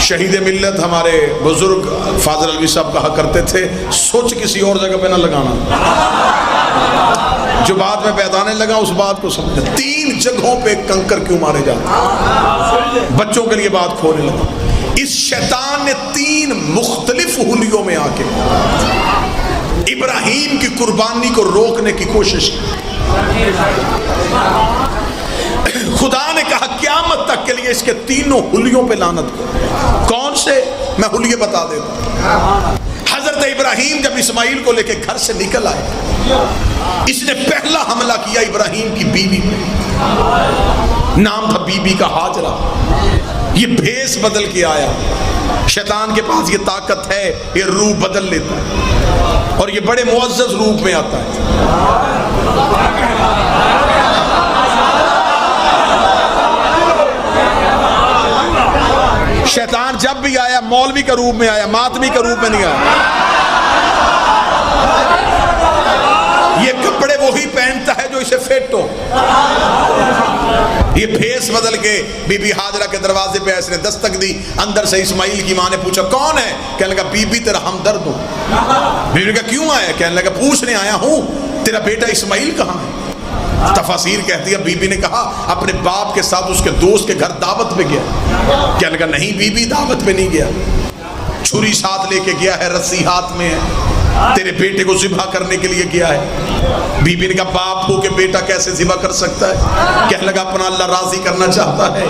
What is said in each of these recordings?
شہید ملت ہمارے بزرگ فاضل الوی صاحب کہا کرتے تھے سوچ کسی اور جگہ پہ نہ لگانا، جو بات میں پیدانے لگا اس بات کو سمجھا۔ 3 جگہوں پہ کنکر کیوں مارے جاتے؟ بچوں کے لیے بات کھولنے لگا۔ اس شیطان نے 3 مختلف حلیوں میں آ کے ابراہیم کی قربانی کو روکنے کی کوشش کی۔ خدا نے کہا قیامت تک کے لیے اس کے 3 حلیوں پہ لعنت کرو۔ کون سے؟ میں حلیے بتا دیتا ہوں۔ حضرت ابراہیم جب اسماعیل کو لے کے گھر سے نکل آئے، اس نے پہلا حملہ کیا ابراہیم کی بیوی پہ، نام تھا بیوی کا ہاجرہ۔ یہ بھیس بدل کے آیا، شیطان کے پاس یہ طاقت ہے، یہ روح بدل لیتا ہے اور یہ بڑے معزز روپ میں آتا ہے۔ شیطان جب بھی آیا مولوی کا روپ میں آیا، ماتمی کا روپ میں نہیں آیا۔ یہ کپڑے وہی پہنتا ہے جو اسے فٹ ہو۔ یہ بھیس بدل کے بی بی ہاجرہ کے دروازے پہ اس نے دستک دی۔ اندر سے اسماعیل کی ماں نے پوچھا کون ہے؟ کہنے لگا بی بی تیرا ہمدرد ہوں۔ بیوی نے کہا کیوں آیا؟ کہنے لگا پوچھنے آیا ہوں تیرا بیٹا اسماعیل کہاں ہے؟ تفاسیر کہتی ہے بی بی نے کہا اپنے باپ کے ساتھ اس کے دوست کے گھر دعوت پہ گیا۔ کہنے لگا نہیں بی بی دعوت پہ نہیں گیا، چھری ساتھ لے کے گیا ہے، رسی ہاتھ میں ہے، تیرے بیٹے کو ذبح کرنے کے لیے گیا ہے۔ بی بی نے کہا باپ ہو کے بیٹا کیسے ذبح کر سکتا ہے؟ کہنے لگا اپنا اللہ راضی کرنا چاہتا ہے۔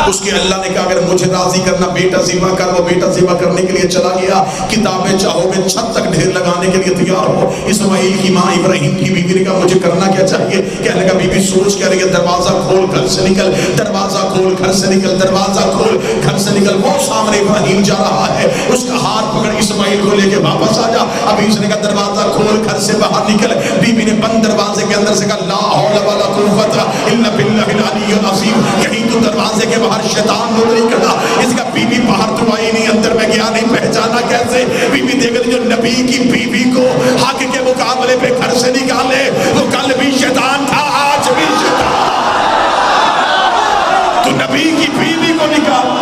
اس کے اللہ نے کہا اگر مجھے راضی کرنا بیٹا ذبح کر۔ وہ بیٹا ذبح کرنے کے لیے چلا گیا۔ کتابیں چاہو گے چھت تک ڈھیر لگانے کے لیے تیار ہو۔ اسماعیل کی ماں ابراہیم کی بیوی نے کہا مجھے کرنا کیا چاہیے؟ کہنے لگا بی بی سوچ کہہ رہی ہے دروازہ کھول گھر سے نکل، دروازہ کھول گھر سے نکل، دروازہ کھول گھر سے نکل۔ وہ سامنے ابراہیم جا رہا ہے، اس کا ہاتھ پکڑ اسماعیل کو لے کے واپس آ جا۔ ابھی اس نے کہا دروازہ کھول گھر سے باہر نکل۔ بی بی نے بند دروازے کے اندر سے کہا لا حول ولا قوت الا باللہ العلی العظیم۔ کہیں تو دروازے کے باہر شیطان تو نہیں کھڑا؟ اس کا بی بی باہر تو آئی نہیں، اندر میں گیا نہیں، پہچانا کیسے؟ بی بی دیکھ رہی جو نبی کی بیوی کو حق کے مقابلے پہ گھر سے نکالے، وہ کل بھی شیطان تھا آج بھی شیطان۔ تو نبی کی بیوی کو نکال،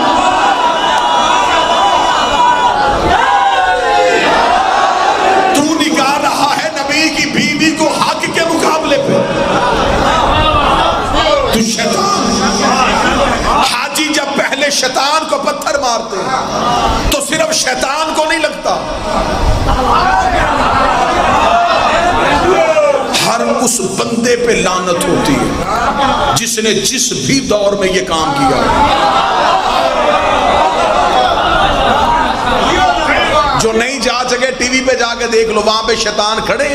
تو شیطان۔ حاجی جب پہلے شیطان کو پتھر مارتے تو صرف شیطان کو نہیں لگتا، ہر اس بندے پہ لعنت ہوتی ہے جس نے جس بھی دور میں یہ کام کیا۔ جو نہیں جا سکے ٹی وی پہ جا کے دیکھ لو، وہاں پہ شیطان کھڑے،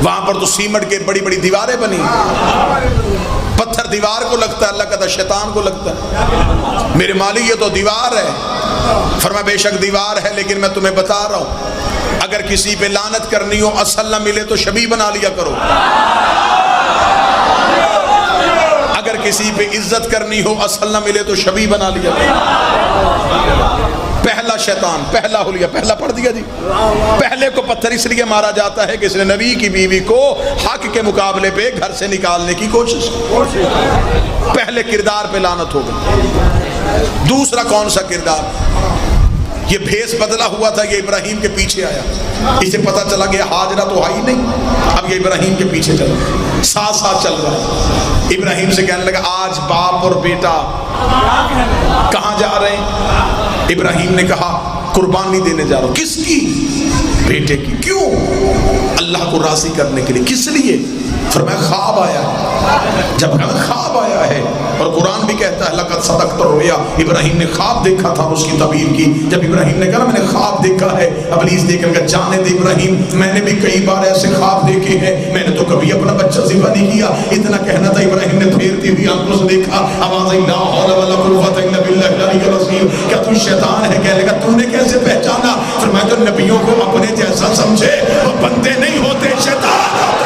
وہاں پر تو سیمنٹ کے بڑی بڑی دیواریں بنی، پتھر دیوار کو لگتا ہے، اللہ کہتا شیطان کو لگتا ہے میرے مالی یہ تو دیوار ہے۔ فرمایا بے شک دیوار ہے لیکن میں تمہیں بتا رہا ہوں اگر کسی پہ لعنت کرنی ہو اصل نہ ملے تو شبیہ بنا لیا کرو، اگر کسی پہ عزت کرنی ہو اصل نہ ملے تو شبیہ بنا لیا کرو۔ پہلا شیطان، پہلا حلیہ، پہلا پڑھ دیا جی۔ پہلے کو پتھر اس لیے مارا جاتا ہے کہ اس نے نبی کی بیوی کو حق کے مقابلے پہ گھر سے نکالنے کی کوشش کی۔ پہلے کردار پہ لعنت ہو گئی۔ دوسرا کون سا کردار؟ یہ بھیس بدلا ہوا تھا، یہ ابراہیم کے پیچھے آیا، اسے پتا چلا کہ ہاجرہ تو آئی نہیں، اب یہ ابراہیم کے پیچھے چلا، ساتھ ساتھ چل رہا ہے۔ ابراہیم سے کہنے لگا آج باپ اور بیٹا کہاں جا رہے ہیں؟ ابراہیم نے کہا قربانی دینے جا رہا ہوں۔ کس کی؟ بیٹے کی۔ کیوں؟ اللہ کو راضی کرنے کے لیے۔ کس لیے؟ فرمایا خواب آیا ہے۔ جب خواب آیا ہے، اور قرآن بھی کہتا ہے لقد صدقت الرؤیا، ابراہیم نے خواب دیکھا تھا اس کی تعبیر کی۔ جب ابراہیم نے کہا میں نے خواب دیکھا ہے، ابلیس دیکھ کر جانے دے ابراہیم میں نے بھی کئی بار ایسے خواب دیکھے ہیں، میں نے تو کبھی اپنا بچہ ذبح نہیں کیا۔ اتنا کہنا تھا، ابراہیم نے پھیرتی ہوئی آنکھوں سے دیکھا، آواز آئی لا حول ولا قوت الا باللہ العلی العظیم۔ کیا تو شیطان ہے؟ کہنے لگا تو نے کیسے پہچانا؟ فرمایا تو نبیوں کو اپنے جیسا سمجھے، وہ بندے نہیں ہوتے، شیطان ہوتے۔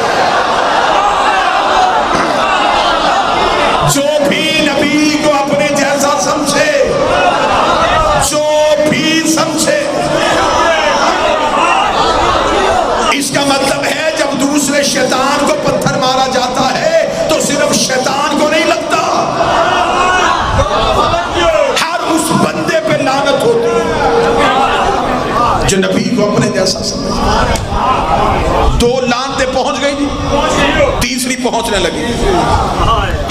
جو بھی نبی کو اپنے جیسا سمجھے، جو بھی سمجھے، اس کا مطلب ہے جب دوسرے شیطان کو پتھر مارا جاتا ہے تو صرف شیطان کو نہیں لگتا، ہر اس بندے پہ جیسا سمجھ. 2 لعنتیں پہنچ گئی جی، تیسری پہنچنے لگی.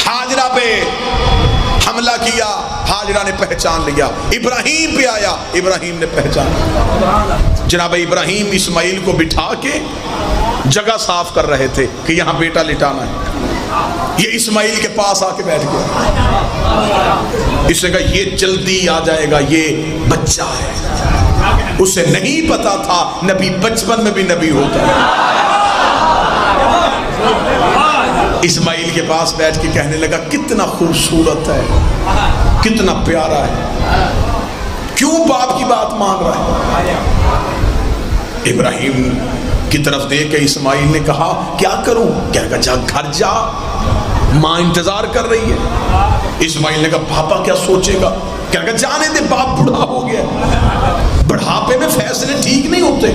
ہاجرہ پہ حملہ کیا، ہاجرہ نے پہچان لیا. ابراہیم پہ آیا، ابراہیم نے پہچان لیا. جناب ابراہیم اسماعیل کو بٹھا کے جگہ صاف کر رہے تھے کہ یہاں بیٹا لٹانا ہے. یہ اسماعیل کے پاس آ کے بیٹھ گیا. اس نے کہا یہ جلدی آ جائے گا، یہ بچہ ہے. اسے نہیں پتا تھا نبی بچپن میں بھی نبی ہوتا ہے. اسماعیل کے پاس بیٹھ کے کہنے لگا کتنا خوبصورت ہے، کتنا پیارا ہے، کیوں باپ کی بات مان رہا ہے. ابراہیم کی طرف دیکھ کے اسماعیل نے کہا کیا کروں؟ کیا کہا جا گھر جا، ماں انتظار کر رہی ہے. اسماعیل نے کہا پاپا کیا سوچے گا؟ کیا کہا جانے دے، باپ بڑھا ہو گیا. بڑھاپے میں فیصلے ٹھیک نہیں ہوتے.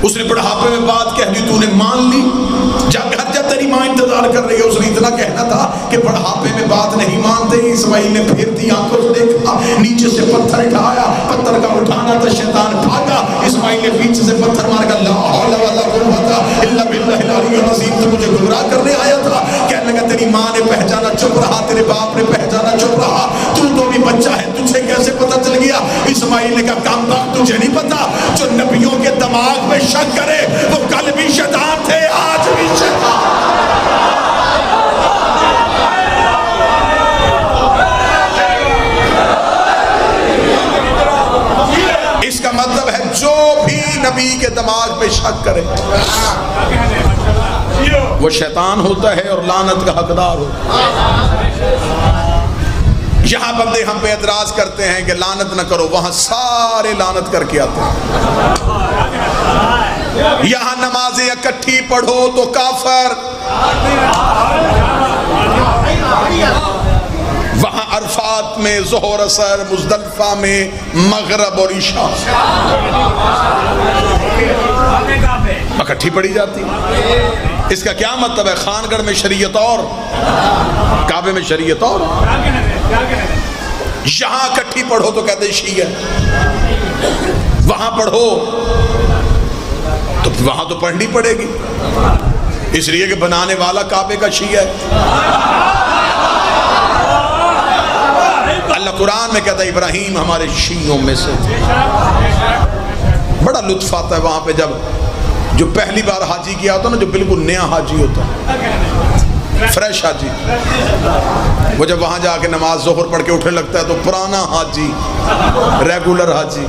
اس نے بڑھاپے میں بات کہہ دی، تو نے مان لی، جا گھر جا، تیری ماں انتظار کر رہی ہے. اس نے اتنا کہنا تھا کہ بڑھاپے میں بات نہیں مانتے. اسماعیل نے پھر دی آنکھوں سے دیکھا، نیچے سے پتھر اٹھایا، پتھر کا اٹھانا تھا، شیطان بھاگا. اسماعیل نے پیچھے سے پتھر مار کر لا حول ولا قوت الا باللہ العلی العظیم، تو مجھے گمراہ کرنے آیا تھا. کہنے لگا تیری ماں نے پہچانا، چپ رہا. تیرے باپ نے پہچانا، چپ رہا. تو بھی بچہ ہے، تجھے کیسے پتہ چل گیا؟ اسماعیل نے کہا کام بات تجھے نہیں پتا، جو نبیوں کے دماغ میں شک کرے وہ کل بھی شیطان تھے، آج بھی شیطان. اس کا مطلب ہے جو بھی نبی کے دماغ پہ شک کرے وہ شیطان ہوتا ہے اور لعنت کا حقدار ہوتا ہے. یہاں بندے ہم پہ اعتراض کرتے ہیں کہ لعنت نہ کرو، وہاں سارے لعنت کر کے آتے ہیں. یہاں نمازیں اکٹھی پڑھو تو کافر، وہاں عرفات میں ظہر اثر، مزدلفہ میں مغرب اور عشاء اکٹھی پڑھی جاتی. اس کا کیا مطلب ہے؟ خانگڑھ میں شریعت اور کعبے میں شریعت اور. یہاں اکٹھی پڑھو تو کہتے شیعہ، وہاں پڑھو تو وہاں تو پڑھنی پڑے گی، اس لیے کہ بنانے والا کعبے کا شیعہ ہے. اللہ قرآن میں کہتا ہے ابراہیم ہمارے شیعوں میں سے تھے. بڑا لطف آتا ہے وہاں پہ جب جو پہلی بار حاجی کیا ہوتا ہے نا، جو بالکل نیا حاجی ہوتا ہے، فریش حاجی، وہ جب وہاں جا کے نماز ظہر پڑھ کے اٹھنے لگتا ہے تو پرانا حاجی، ریگولر حاجی،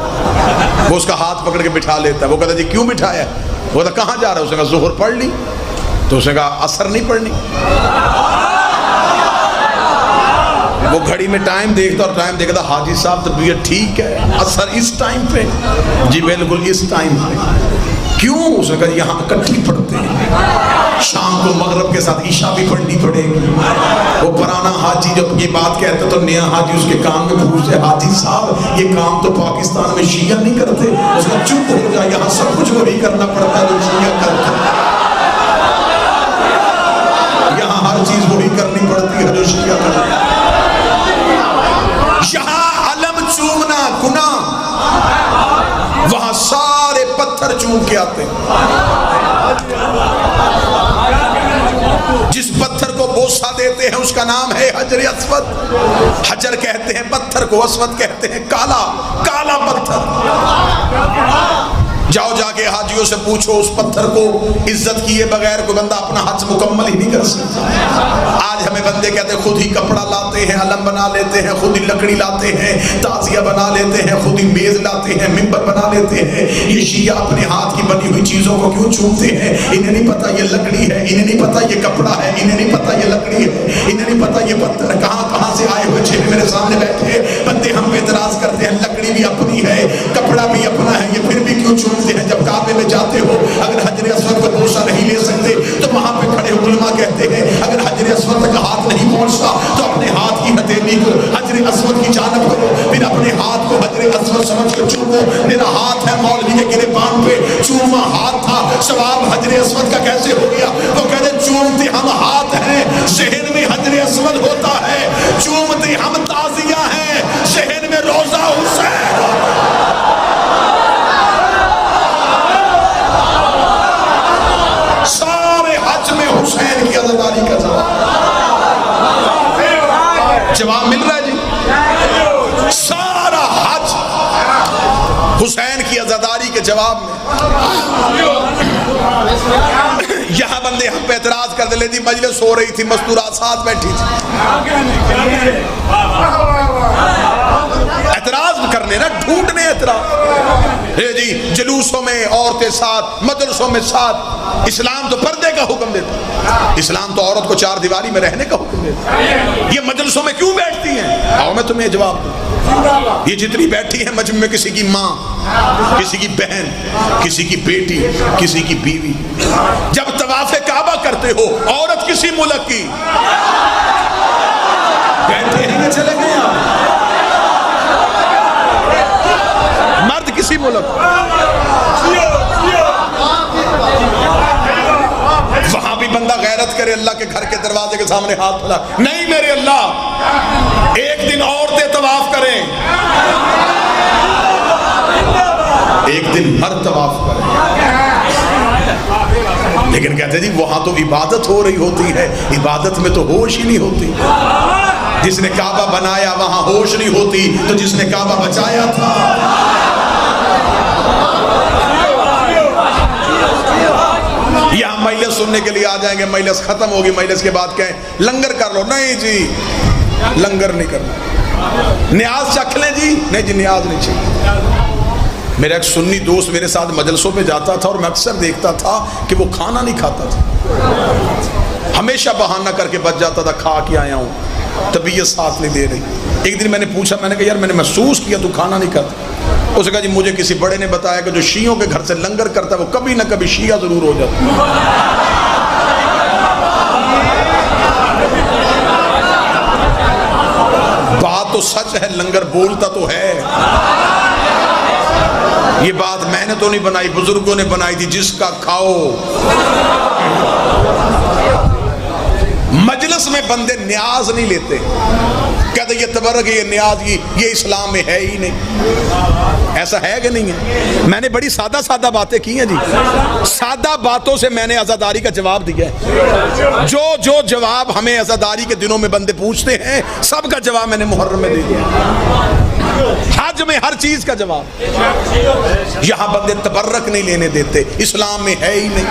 وہ اس کا ہاتھ پکڑ کے بٹھا لیتا ہے. وہ کہتا ہے جی کیوں بٹھایا؟ وہ کہتا کہاں جا رہا ہے؟ اس نے کہا ظہر پڑھ لی. تو اس نے کہا اثر نہیں پڑھنی. وہ گھڑی میں ٹائم دیکھتا اور ٹائم دیکھتا، حاجی صاحب طبیعت ٹھیک ہے، اثر اس ٹائم پہ؟ جی بالکل اس ٹائم پہ. کیوں؟ اس نے کہا یہاں اکٹھی پڑھتے ہیں، شام کو مغرب کے ساتھ عشاء بھی پڑھنی پڑے گی. وہ پرانا حاجی جب یہ بات کہتا تو نیا حاجی اس کے کان میں پوچھتے، حاجی صاحب یہ کام تو پاکستان میں شیعہ نہیں کرتے. اس نے چپ ہو جا، یہاں سب کچھ وہی کرنا پڑتا ہے جو شیعہ کرتے ہیں، یہاں ہر چیز وہی کرنی پڑتی ہے جو شیعہ کرتے ہیں. یہاں علم چومنا گناہ، وہاں سارے پتھر چوم کے آتے ہیں. جس پتھر کو بوسہ دیتے ہیں اس کا نام ہے حجر اسود. حجر کہتے ہیں پتھر کو، اسود کہتے ہیں کالا، کالا پتھر. جاؤ جا کے حاجیوں سے پوچھو اس پتھر کو عزت کیے بغیر کوئی بندہ اپنا حج مکمل ہی نہیں کر سکتا. آج ہمیں بندے کہتے ہیں خود ہی کپڑا لاتے ہیں، علم بنا لیتے ہیں، خود ہی لکڑی لاتے ہیں، تعزیہ بنا لیتے ہیں، خود ہی میز لاتے ہیں، منبر بنا لیتے ہیں. یہ شیعہ اپنے ہاتھ کی بنی ہوئی چیزوں کو کیوں چومتے ہیں؟ انہیں نہیں پتا یہ لکڑی ہے، انہیں نہیں پتا یہ کپڑا ہے، انہیں نہیں پتا یہ لکڑی ہے، انہیں نہیں پتا یہ پتھر کہاں کہاں سے آئے ہوئے چہرے میرے سامنے بیٹھے بندے ہم پہ اعتراض کرتے ہیں لکڑی بھی اپنی ہے، کپڑا بھی اپنا ہے، یہ پھر بھی کیوں چومتے ہیں؟ جب کعبے میں جاتے ہو اگر حجر اسود کو بوسہ نہیں لے سکتے تو وہاں پہ کھڑے علماء کہتے ہیں اگر حجر اسود تک ہاتھ نہیں پہنچتا تو اپنے ہاتھ کی ہتھیلی کو حجر اسود کی جانب کرو، پھر اپنے ہاتھ کو حجر اسود سمجھ کر چومو. میرا ہاتھ ہے مولوی کے گریبان پہ، چوما ہاتھ تھا، ثواب حجر اسود کا کیسے ہو گیا؟ وہ کہتے چومتے ہم ہاتھ ہیں، ذہن میں حجر اسود ہوتا ہے، چومتے ہم تعزیہ ہیں، ذہن میں روضہ حسین. جواب مل رہا ہے جی؟ سارا حج حسین کی عزاداری کے جواب میں. یہاں بندے ہم پہ اعتراض کر دے تھی، مجلس ہو رہی تھی، مستورات ساتھ بیٹھی تھی، اعتراض کرنے نا، ڈھونڈنے اعتراض. جی جلوسوں میں عورتیں ساتھ، مدرسوں میں ساتھ. اسلام تو پردے کا حکم دیتا، اسلام تو عورت کو چار دیواری میں رہنے کا حکم دیتا. یہ مجلسوں میں کیوں بیٹھتی ہیں؟ آؤ میں تمہیں جواب دوں. یہ جتنی بیٹھی ہیں مجمع میں، کسی کی ماں، کسی کی بہن، کسی کی بیٹی، کسی کی بیوی. جب طواف کعبہ کرتے ہو عورت کسی ملک کی، بیٹھے ہیں کہ چلے گئے آپ؟ مرد کسی ملک. وہاں بھی بندہ غیرت کرے، اللہ کے گھر کے دروازے کے سامنے ہاتھ پھیلا، نہیں میرے اللہ، ایک دن عورتیں طواف کریں، ایک دن مرد طواف کریں. لیکن کہتے ہیں جی وہاں تو عبادت ہو رہی ہوتی ہے، عبادت میں تو ہوش ہی نہیں ہوتی. جس نے کعبہ بنایا وہاں ہوش نہیں ہوتی، تو جس نے کعبہ بچایا تھا. یہاں مجلس سننے کے لیے آ جائیں گے، مجلس ختم ہوگی، مجلس کے بعد کہیں لنگر کر لو. نہیں جی لنگر نہیں کرنا. نیاز چکھ لیں جی؟ نہیں جی نیاز نہیں چاہیے. میرا ایک سنی دوست میرے ساتھ مجلسوں پہ جاتا تھا اور میں اکثر دیکھتا تھا کہ وہ کھانا نہیں کھاتا تھا، ہمیشہ بہانہ کر کے بچ جاتا تھا، کھا کے آیا ہوں، طبیعت ساتھ نہیں دے رہی. ایک دن میں نے پوچھا، میں نے کہا یار میں نے محسوس کیا تو کھانا نہیں کھاتا. اس نے کہا جی مجھے کسی بڑے نے بتایا کہ جو شیعوں کے گھر سے لنگر کرتا ہے وہ کبھی نہ کبھی شیعہ ضرور ہو جاتا ہے. بات تو سچ ہے، لنگر بولتا تو ہے. یہ بات میں نے تو نہیں بنائی، بزرگوں نے بنائی تھی. جس کا کھاؤ. مجلس میں بندے نیاز نہیں لیتے، کہتے یہ تبرک، یہ نیاز، یہ اسلام میں ہے ہی نہیں. ایسا ہے کہ نہیں ہے؟ میں نے بڑی سادہ سادہ باتیں کی ہیں جی، سادہ باتوں سے میں نے عزاداری کا جواب دیا ہے. جو جواب ہمیں عزاداری کے دنوں میں بندے پوچھتے ہیں سب کا جواب میں نے محرم میں دے دیا. حج میں ہر چیز کا جواب. یہاں بندے تبرک نہیں لینے دیتے، اسلام میں ہے ہی نہیں.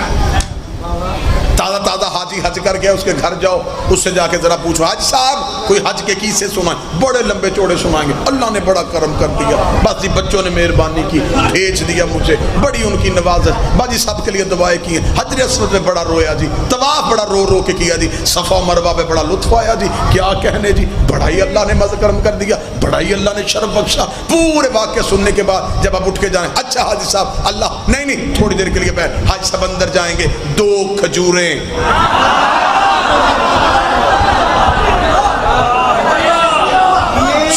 تازہ تازہ حاجی حج کر گیا، اس کے گھر جاؤ، اس سے جا کے ذرا پوچھو حج صاحب کوئی حج کے قصے سنائیں، بڑے لمبے چوڑے سنائیں گے. اللہ نے بڑا کرم کر دیا، بس جی بچوں نے مہربانی کی، بھیج دیا مجھے، بڑی ان کی نوازش. باجی سب کے لیے دعائیں کی ہیں. حجر اسود میں بڑا رویا جی، طواف بڑا رو رو کے کیا جی، صفا و مروہ پہ بڑا لطف آیا جی. کیا کہنے جی، بڑا ہی اللہ نے مزہ کرم کر دیا، بڑا ہی اللہ نے شرف بخشا. پورے واقعے سننے کے بعد جب آپ اٹھ کے جائیں، اچھا حاجی صاحب اللہ نہیں تھوڑی دیر کے لیے بیٹھ، حاج صاحب اندر جائیں گے، 2 کھجوریں،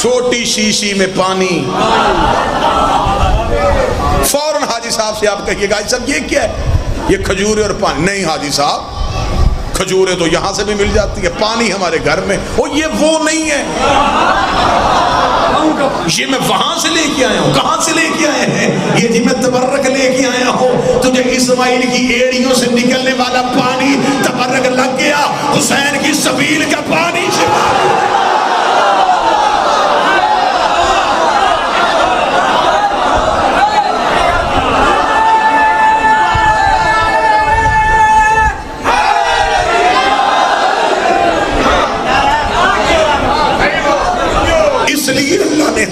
چھوٹی شیشی میں پانی. فوراً حاجی صاحب سے آپ کہیے گا حاجی صاحب یہ کیا ہے؟ یہ کھجورے اور پانی. نہیں حاجی صاحب کھجورے تو یہاں سے بھی مل جاتی ہے، پانی ہمارے گھر میں. یہ وہ نہیں ہے، یہ میں وہاں سے لے کے آیا ہوں. کہاں سے لے کے آئے ہیں؟ یہ جی میں تبرک لے کے آیا ہوں. تجھے اسماعیل کی ایڑیوں سے نکلنے والا پانی تبرک لگ گیا، حسین کی سبیل کا پانی سے.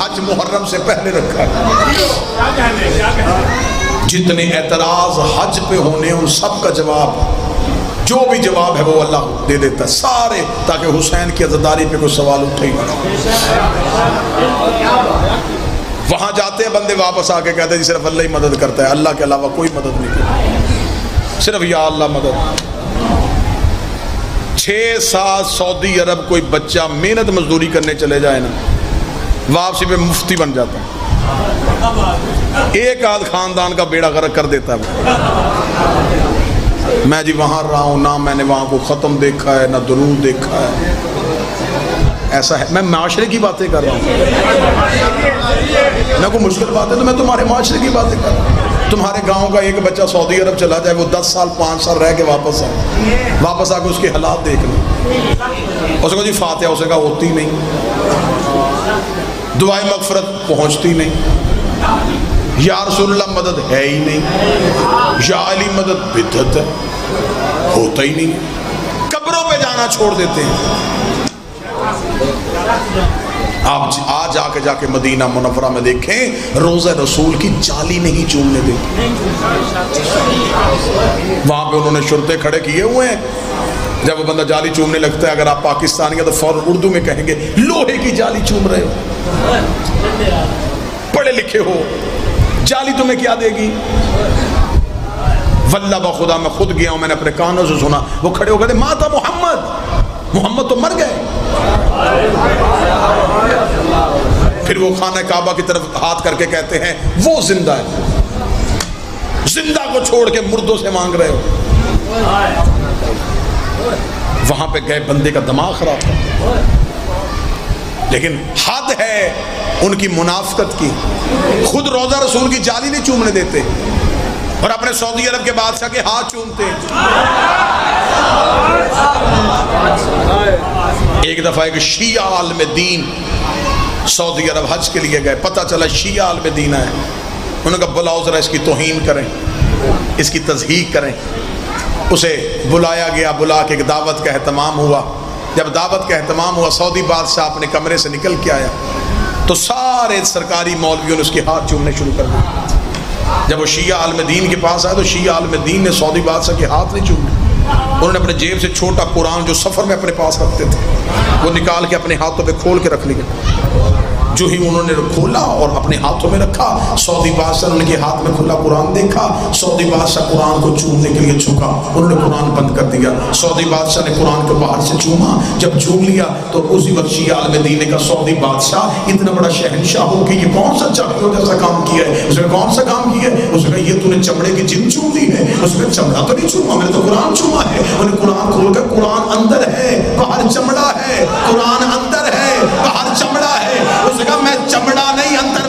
حج محرم سے پہلے رکھا ہے. جتنے اعتراض حج پہ ہونے ان سب کا جواب، جو بھی جواب ہے وہ اللہ دے دیتا ہے سارے، تاکہ حسین کی عزاداری پہ کوئی سوال اٹھے ہی نہ. وہاں جاتے ہیں بندے، واپس آ کے کہتے ہیں جی صرف اللہ ہی مدد کرتا ہے، اللہ کے علاوہ کوئی مدد نہیں کرتا، صرف یا اللہ مدد. 6 سال سعودی عرب کوئی بچہ محنت مزدوری کرنے چلے جائے نا، واپسی پہ مفتی بن جاتا ہے. ایک آدھ خاندان کا بیڑا غرق کر دیتا ہے. میں جی وہاں رہا ہوں، نہ میں نے وہاں کو ختم دیکھا ہے، نہ درود دیکھا ہے. ایسا ہے، میں معاشرے کی باتیں کر رہا ہوں، نہ کوئی مشکل بات ہے تو میں تمہارے معاشرے کی باتیں کر رہا ہوں. تمہارے گاؤں کا ایک بچہ سعودی عرب چلا جائے، وہ 10 سال 5 سال رہ کے واپس آئے، واپس آ کے اس کے حالات دیکھ لیں. اس کو جی فاتحہ اسے کہا ہوتی نہیں، دعائیں مغفرت پہنچتی نہیں، یا رسول اللہ مدد ہے ہی نہیں، یا علی مدد بدعت ہے، ہوتا ہی نہیں، قبروں پہ جانا چھوڑ دیتے ہیں۔ آپ جا کے مدینہ منورہ میں دیکھیں، روضہ رسول کی جالی نہیں چومنے دیں، وہاں پہ انہوں نے شرطے کھڑے کیے ہوئے ہیں، جب وہ بندہ جالی چومنے لگتا ہے، اگر آپ پاکستانی ہیں تو فوراً اردو میں کہیں گے لوہے کی جالی چوم رہے ہو، پڑھے لکھے ہو، جالی تمہیں کیا دے گی؟ واللہ بخدا میں خود گیا ہوں، میں نے اپنے کانوں سے سنا، وہ کھڑے ہو گئے ماتا محمد تو مر گئے۔ پھر وہ خانہ کعبہ کی طرف ہاتھ کر کے کہتے ہیں وہ زندہ ہے، زندہ کو چھوڑ کے مردوں سے مانگ رہے ہو۔ وہاں پہ گئے، بندے کا دماغ خراب تھا، لیکن حد ہے ان کی منافقت کی، خود روضہ رسول کی جالی نہیں چومنے دیتے اور اپنے سعودی عرب کے بادشاہ کے ہاتھ چومتے۔ ایک دفعہ ایک شیعہ عالم دین سعودی عرب حج کے لیے گئے، پتہ چلا شیعہ عالم دین ہے، انہوں نے کہا بلاؤ ذرا اس کی توہین کریں، اس کی تضحیق کریں۔ اسے بلایا گیا، بلا کے ایک دعوت کا اہتمام ہوا۔ جب دعوت کا اہتمام ہوا، سعودی بادشاہ اپنے کمرے سے نکل کے آیا تو سارے سرکاری مولویوں نے اس کے ہاتھ چومنے شروع کر دیے۔ جب وہ شیعہ عالم دین کے پاس آئے تو شیعہ عالم دین نے سعودی بادشاہ کے ہاتھ نہیں چومے، انہوں نے اپنے جیب سے چھوٹا قرآن جو سفر میں اپنے پاس رکھتے تھے وہ نکال کے اپنے ہاتھوں پہ کھول کے رکھ لیا۔ جو ہی انہوں نے کھولا اور اپنے ہاتھوں میں رکھا، سعودی بادشاہ نے ان کے ہاتھ میں کھلا قرآن دیکھا، سعودی بادشاہ قرآن کو چومنے کے لیے جھکا، انہوں نے قرآن بند کر دیا۔ سعودی بادشاہ نے قرآن کو باہر سے چوما، جب چوم لیا تو اسی وقت شیعہ عالم دین نے کہا سعودی بادشاہ اتنا بڑا شہنشاہ ہو کہ یہ کون سا چمڑوں جیسا کام کیا ہے؟ اس نے کون سا کام کیا ہے؟ اس نے کہا یہ تو نے چمڑے کی جن چوم لی ہے۔ اس نے چمڑا تو نہیں چوما، میں نے تو قرآن چوما ہے۔ انہوں نے قرآن کھول کر قرآن اندر ہے باہر چمڑا ہے، قرآن اندر ہے باہر چمڑا ہے۔ اس نے کہا میں چمڑا نہیں اندر